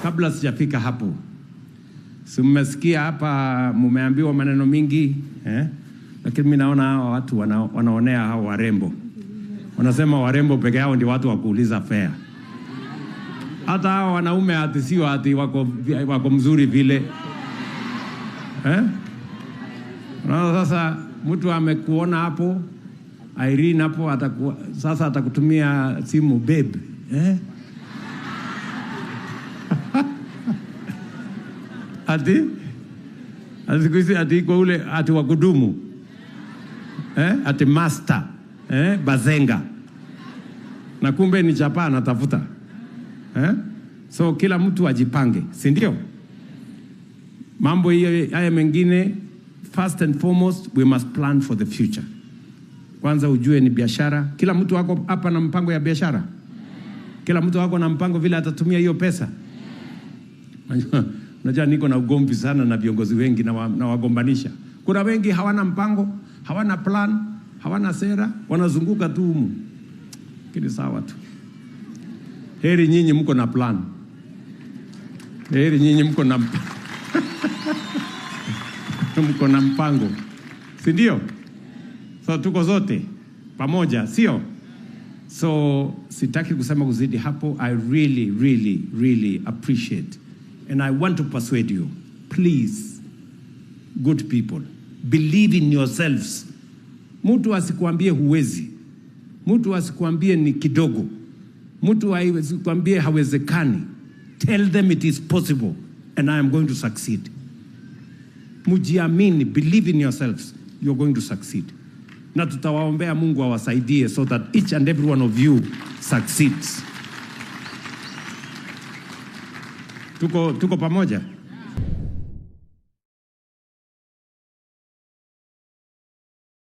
kabla sijafika hapo, si mmesikia hapa mumeambiwa maneno mingi lakini mimi naona hawa watu wanaonea hao warembo. Wanasema warembo peke yao ndio watu wa kuuliza fare. Hata hao wanaume hati sio hati wako mzuri vile. Na sasa mtu amekuona hapo, Irene hapo sasa atakutumia simu babe. Ati kwa ule ati wakudumu. Ati master. Bazenga. Na kumbe ni chapa anatafuta. So kila mtu ajipange, si ndio? Mambo haya mengine, first and foremost, we must plan for the future. Kwanza ujue ni biashara. Kila mtu wako hapa na mpango ya biashara. Kila mtu wako na mpango vile atatumia hiyo pesa. Unajua niko na ugomvi sana na viongozi wengi na wagombanisha. Kuna wengi hawana mpango, hawana plan, hawana sera, wanazunguka tu humu. Kini sawa tu. Heri nyinyi mko na plan. Heri nyinyi mko na mko na mpango. Si ndio? So tuko zote pamoja, sio? So sitaki kusema kuzidi hapo. I really appreciate, and I want to persuade you, please, good people, believe in yourselves. Mtu asikuambie huwezi. Mtu asikuambie ni kidogo. Mtu asikuambie hawezekani. Tell them it is possible and I am going to succeed. Mujiamini, believe in yourselves, you're going to succeed. Na tutawaombea Mungu awasaidie so that each and every one of you succeeds. Tuko pamoja?